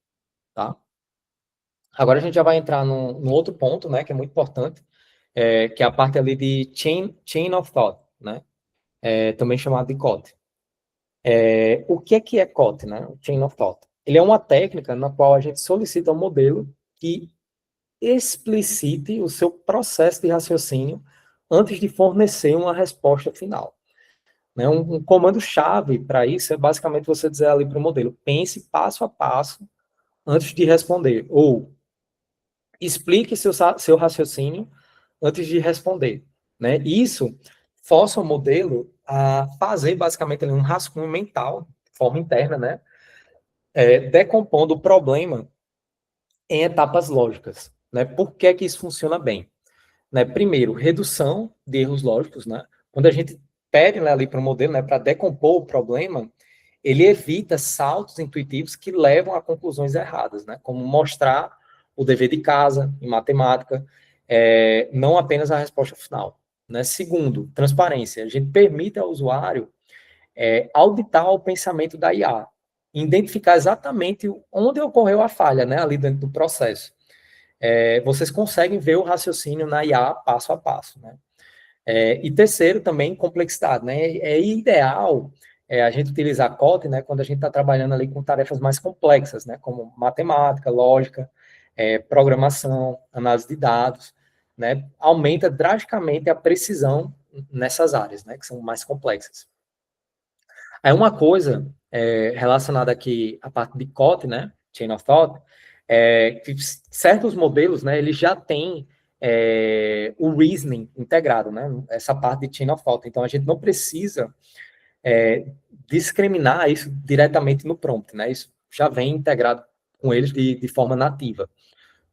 tá? Agora a gente já vai entrar no outro ponto, né, que é muito importante, que é a parte ali de chain of thought, né, também chamado de COT. O que é COT, né, o chain of thought? Ele é uma técnica na qual a gente solicita um modelo que explicite o seu processo de raciocínio antes de fornecer uma resposta final. Né? Um comando-chave para isso é basicamente você dizer ali para o modelo, pense passo a passo antes de responder, ou explique seu raciocínio antes de responder. Né? Isso força o modelo a fazer basicamente um rascunho mental, de forma interna, né? Decompondo o problema em etapas lógicas. Né? Por que isso funciona bem? Né? Primeiro, redução de erros lógicos. Né? Quando a gente pede, né, ali para o modelo, né, para decompor o problema, ele evita saltos intuitivos que levam a conclusões erradas, né? Como mostrar o dever de casa em matemática, não apenas a resposta final. Né? Segundo, transparência. A gente permite ao usuário auditar o pensamento da IA, identificar exatamente onde ocorreu a falha, né, ali dentro do processo. Vocês conseguem ver o raciocínio na IA passo a passo, né? E terceiro, também, complexidade, né? É ideal a gente utilizar COT, né, quando a gente está trabalhando ali com tarefas mais complexas, né, como matemática, lógica, programação, análise de dados, né? Aumenta drasticamente a precisão nessas áreas, né, que são mais complexas. Aí uma coisa relacionada aqui à parte de COT, né, Chain of Thought, que certos modelos, né, eles já têm o reasoning integrado, né, essa parte de Chain of Thought. Então, a gente não precisa discriminar isso diretamente no prompt, né, isso já vem integrado com eles de forma nativa.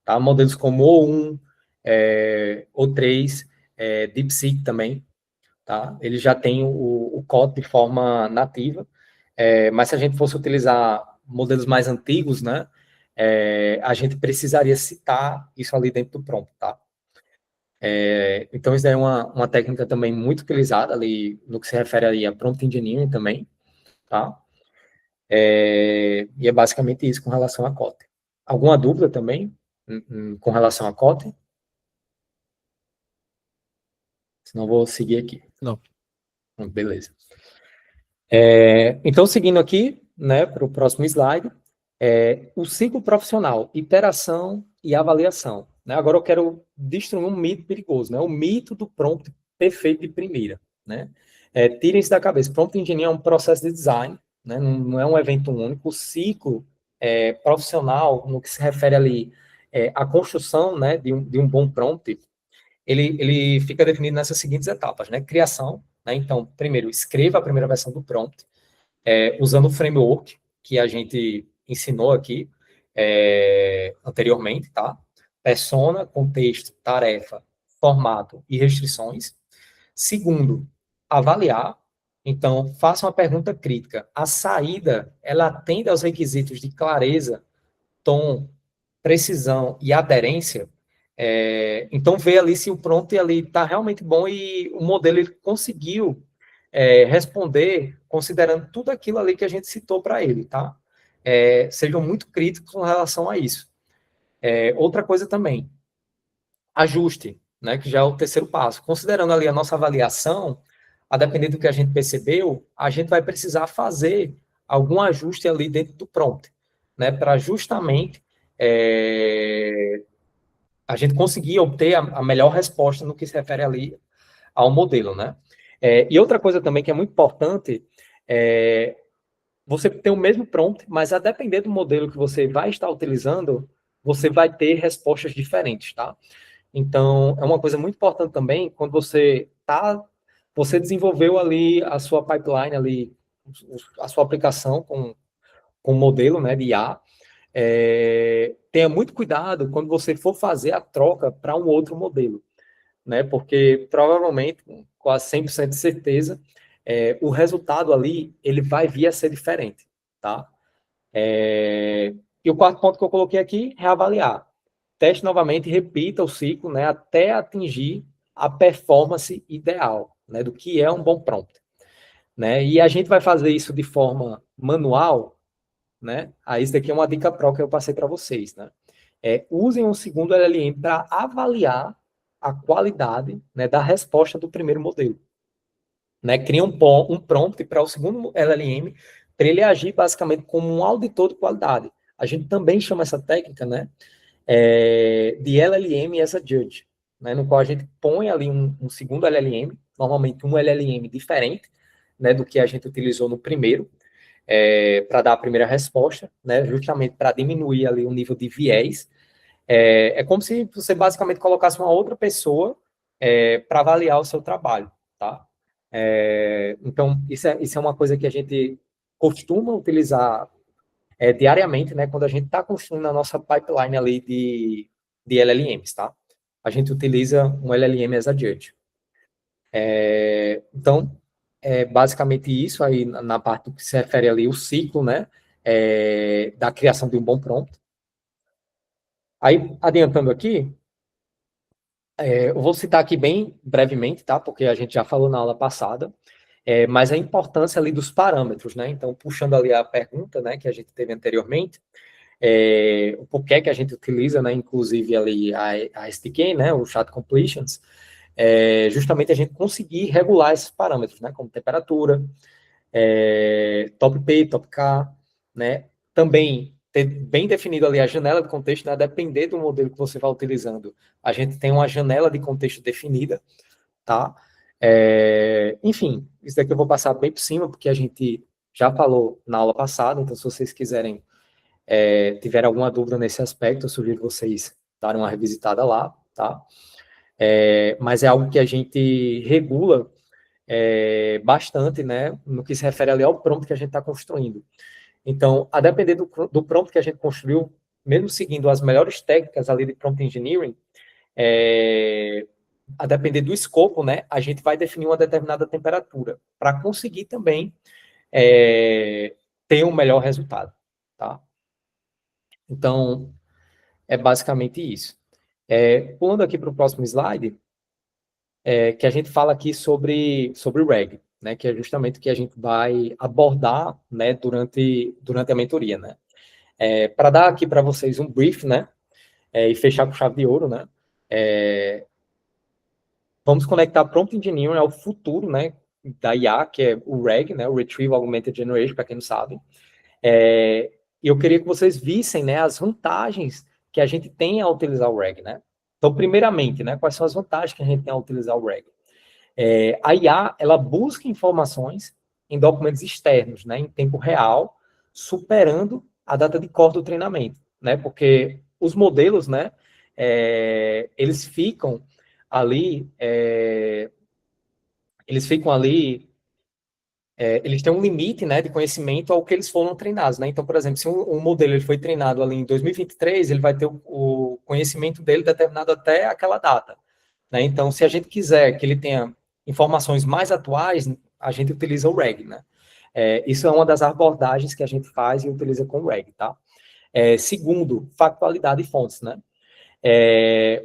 Tá? Modelos como O1, O3, DeepSeek também, tá? Ele já tem o código de forma nativa, mas se a gente fosse utilizar modelos mais antigos, né, a gente precisaria citar isso ali dentro do prompt, tá? Então, isso é uma técnica também muito utilizada ali no que se refere ali a prompt engineering também, tá? E é basicamente isso com relação a Kotlin. Alguma dúvida também com relação a Kotlin? Senão eu vou seguir aqui. Não. Beleza. Então, seguindo aqui, né, para o próximo slide, o ciclo profissional, iteração e avaliação. Né? Agora eu quero destruir um mito perigoso, né? O mito do prompt perfeito de primeira. Né? Tirem isso da cabeça. Prompt engineering é um processo de design, né? Não é um evento único. O ciclo profissional, no que se refere ali à construção, né, de um bom prompt, ele fica definido nessas seguintes etapas, né? Criação, né? Então, primeiro, escreva a primeira versão do prompt, usando o framework que a gente ensinou aqui anteriormente, tá? Persona, contexto, tarefa, formato e restrições. Segundo, avaliar. Então, faça uma pergunta crítica. A saída, ela atende aos requisitos de clareza, tom, precisão e aderência? Então, vê ali se o prompt ali está realmente bom e o modelo ele conseguiu responder considerando tudo aquilo ali que a gente citou para ele, tá? Sejam muito críticos com relação a isso. Outra coisa também, ajuste, né, que já é o terceiro passo. Considerando ali a nossa avaliação, a depender do que a gente percebeu, a gente vai precisar fazer algum ajuste ali dentro do prompt, né, para justamente a gente conseguir obter a melhor resposta no que se refere ali ao modelo, né? E outra coisa também que é muito importante você tem o mesmo prompt, mas a depender do modelo que você vai estar utilizando, você vai ter respostas diferentes, tá? Então, é uma coisa muito importante também, quando você desenvolveu ali a sua pipeline ali, a sua aplicação com o modelo, né, de IA, tenha muito cuidado quando você for fazer a troca para um outro modelo, né? Porque provavelmente, com quase 100% de certeza, o resultado ali ele vai vir a ser diferente, tá? E o quarto ponto que eu coloquei aqui, reavaliar. Teste novamente, repita o ciclo, né, até atingir a performance ideal, né, do que é um bom prompt, né? E a gente vai fazer isso de forma manual, né? Aí isso daqui é uma dica pro que eu passei para vocês, né? Usem um segundo LLM para avaliar a qualidade, né, da resposta do primeiro modelo. Né? Cria um prompt para o segundo LLM, para ele agir basicamente como um auditor de qualidade. A gente também chama essa técnica, né, de LLM as a judge, né, no qual a gente põe ali um segundo LLM, normalmente um LLM diferente, né, do que a gente utilizou no primeiro, para dar a primeira resposta, né, justamente para diminuir ali o nível de viés. É como se você basicamente colocasse uma outra pessoa para avaliar o seu trabalho, tá? Então, isso é uma coisa que a gente costuma utilizar diariamente, né, quando a gente está construindo a nossa pipeline ali de LLMs, tá? A gente utiliza um LLM as a judge. Então, basicamente isso aí na parte que se refere ali o ciclo, né, da criação de um bom prompt. Aí, adiantando aqui, eu vou citar aqui bem brevemente, tá? Porque a gente já falou na aula passada, mas a importância ali dos parâmetros, né? Então, puxando ali a pergunta, né, que a gente teve anteriormente, o porquê que a gente utiliza, né, inclusive ali a SDK, né, o Chat Completions, justamente a gente conseguir regular esses parâmetros, né, como temperatura, top P, top K, né, também ter bem definido ali a janela de contexto, né, a depender do modelo que você vai utilizando, a gente tem uma janela de contexto definida, tá? Enfim, isso daqui eu vou passar bem por cima, porque a gente já falou na aula passada, então se vocês quiserem, tiverem alguma dúvida nesse aspecto, eu sugiro vocês darem uma revisitada lá, tá? Mas é algo que a gente regula bastante, né, no que se refere ali ao prompt que a gente está construindo. Então, a depender do prompt que a gente construiu, mesmo seguindo as melhores técnicas ali de prompt engineering, a depender do escopo, né, a gente vai definir uma determinada temperatura para conseguir também ter um melhor resultado, tá? Então, é basicamente isso. Pulando aqui para o próximo slide, que a gente fala aqui sobre RAG. né, que é justamente o que a gente vai abordar, né, durante a mentoria, né. Para dar aqui para vocês um brief, né, e fechar com chave de ouro, né, vamos conectar Prompt Engineering ao futuro, né, da IA, que é o RAG, né, o Retrieval Augmented Generation, para quem não sabe. E eu queria que vocês vissem, né, as vantagens que a gente tem ao utilizar o RAG, né. Então, primeiramente, né, quais são as vantagens que a gente tem ao utilizar o RAG? A IA, ela busca informações em documentos externos, né, em tempo real, superando a data de core do treinamento, né, porque os modelos, né, eles ficam ali, eles têm um limite, né, de conhecimento ao que eles foram treinados, né, então, por exemplo, se um modelo ele foi treinado ali em 2023, ele vai ter o conhecimento dele determinado até aquela data, né, então, se a gente quiser que ele tenha informações mais atuais, a gente utiliza o RAG, né, isso é uma das abordagens que a gente faz e utiliza com o RAG, tá? Segundo, factualidade de fontes, né,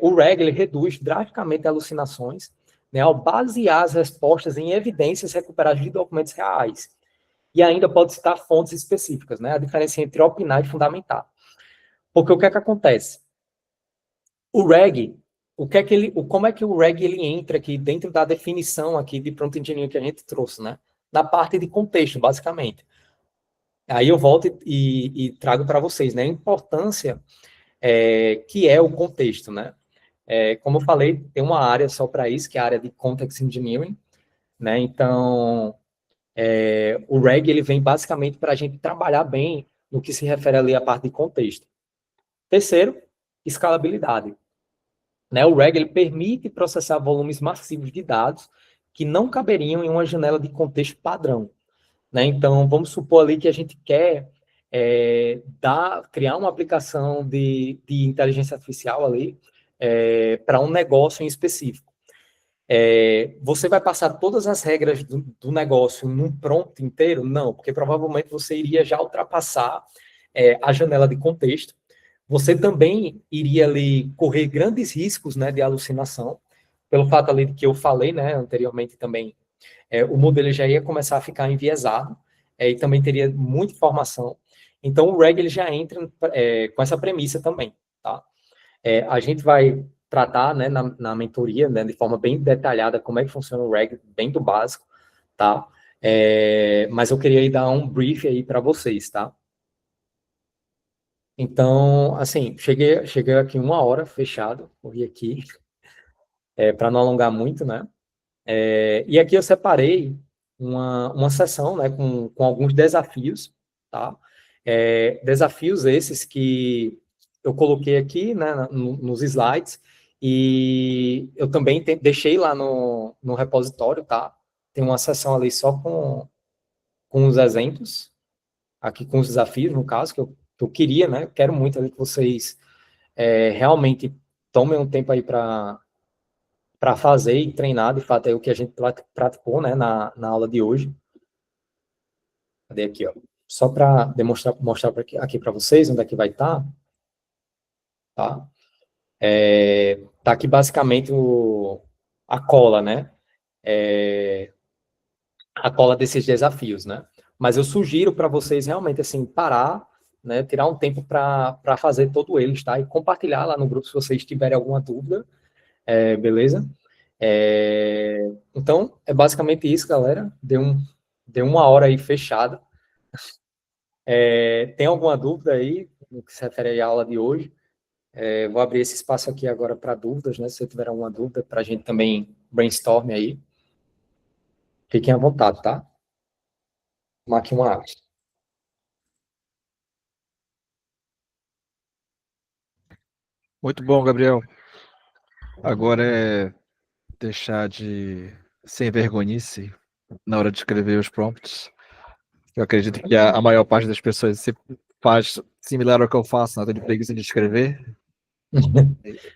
o RAG, ele reduz drasticamente alucinações, né, ao basear as respostas em evidências recuperadas de documentos reais. E ainda pode citar fontes específicas, né, a diferença entre opinar e fundamentar. Porque o que é que acontece? O RAG, como é que o RAG ele entra aqui dentro da definição aqui de prompt engineering que a gente trouxe, né? Na parte de contexto, basicamente. Aí eu volto e trago para vocês, né, a importância que é o contexto, né? Como eu falei, tem uma área só para isso, que é a área de Context Engineering, né? Então, o RAG, ele vem basicamente para a gente trabalhar bem no que se refere ali à parte de contexto. Terceiro, escalabilidade, né? O RAG, ele permite processar volumes massivos de dados que não caberiam em uma janela de contexto padrão, né? Então, vamos supor ali que a gente quer criar uma aplicação de inteligência artificial ali para um negócio em específico. Você vai passar todas as regras do negócio num prompt inteiro? Não, porque provavelmente você iria já ultrapassar a janela de contexto. Você também iria ali correr grandes riscos, né, de alucinação, pelo fato ali que eu falei, né, anteriormente também, o modelo já ia começar a ficar enviesado, e também teria muita informação. Então, o RAG ele já entra com essa premissa também, tá? A gente vai tratar, né, na mentoria, né, de forma bem detalhada, como é que funciona o RAG, bem do básico, tá? Mas eu queria aí dar um brief aí para vocês, tá? Então, assim, cheguei aqui 1 hora fechado, corri aqui, para não alongar muito, né? E aqui eu separei uma sessão, né, com alguns desafios, tá? Desafios esses que eu coloquei aqui, né, nos slides, e eu também deixei lá no repositório, tá? Tem uma sessão ali só com os exemplos, aqui com os desafios, no caso, que eu queria, né? Quero muito ali que vocês realmente tomem um tempo aí para fazer e treinar, de fato, é o que a gente praticou, né, na aula de hoje. Cadê aqui, ó? Só para mostrar aqui para vocês onde é que vai estar, tá? Tá aqui basicamente a cola, né? A cola desses desafios, né? Mas eu sugiro para vocês realmente, assim, parar, né, tirar um tempo para fazer todo eles, tá? E compartilhar lá no grupo se vocês tiverem alguma dúvida, beleza? Então, é basicamente isso, galera. Deu 1 hora aí fechada. Tem alguma dúvida aí no que se refere à aula de hoje? Vou abrir esse espaço aqui agora para dúvidas, né? Se você tiver alguma dúvida, para a gente também brainstorm aí. Fiquem à vontade, tá? Tomar aqui uma água. Muito bom, Gabriel. Agora é deixar de sem vergonhice na hora de escrever os prompts. Eu acredito que a maior parte das pessoas se faz similar ao que eu faço, nada de preguiça de escrever.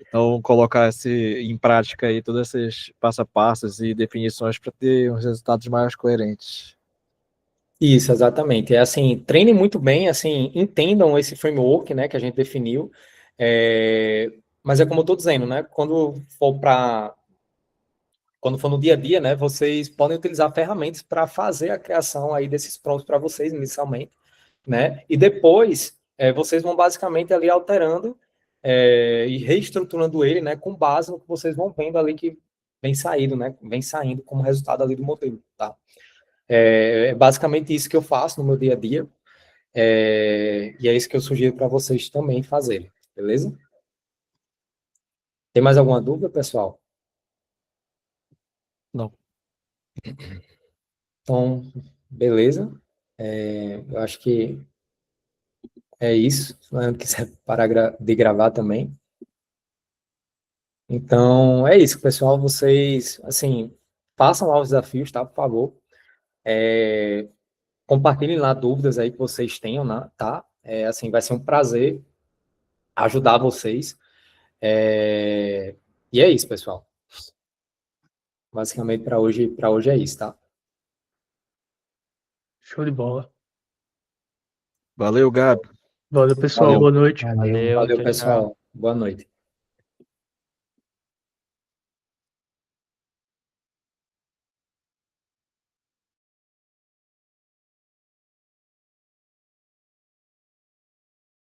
Então, colocar em prática aí todos esses passo a passos e definições para ter uns resultados mais coerentes. Isso, exatamente. É assim, treinem muito bem, assim, entendam esse framework, né, que a gente definiu. Mas é como eu estou dizendo, né? Quando for para quando for no dia a dia, né, vocês podem utilizar ferramentas para fazer a criação aí desses prompts para vocês inicialmente, né? E depois vocês vão basicamente ali alterando e reestruturando ele, né, com base no que vocês vão vendo ali que vem saindo, né? Vem saindo como resultado ali do modelo, tá? É basicamente isso que eu faço no meu dia a dia. E é isso que eu sugiro para vocês também fazerem, beleza? Tem mais alguma dúvida, pessoal? Não. Então, beleza. Eu acho que é isso. Se não quiser parar de gravar também. Então, é isso, pessoal. Vocês, assim, façam lá os desafios, tá? Por favor. Compartilhem lá dúvidas aí que vocês tenham, né? Tá? Assim, vai ser um prazer ajudar vocês. E é isso, pessoal. Basicamente, para hoje é isso, tá? Show de bola. Valeu, Gabi. Valeu, pessoal. Valeu. Boa noite. Valeu, Valeu, tchau, tchau. pessoal. Boa noite.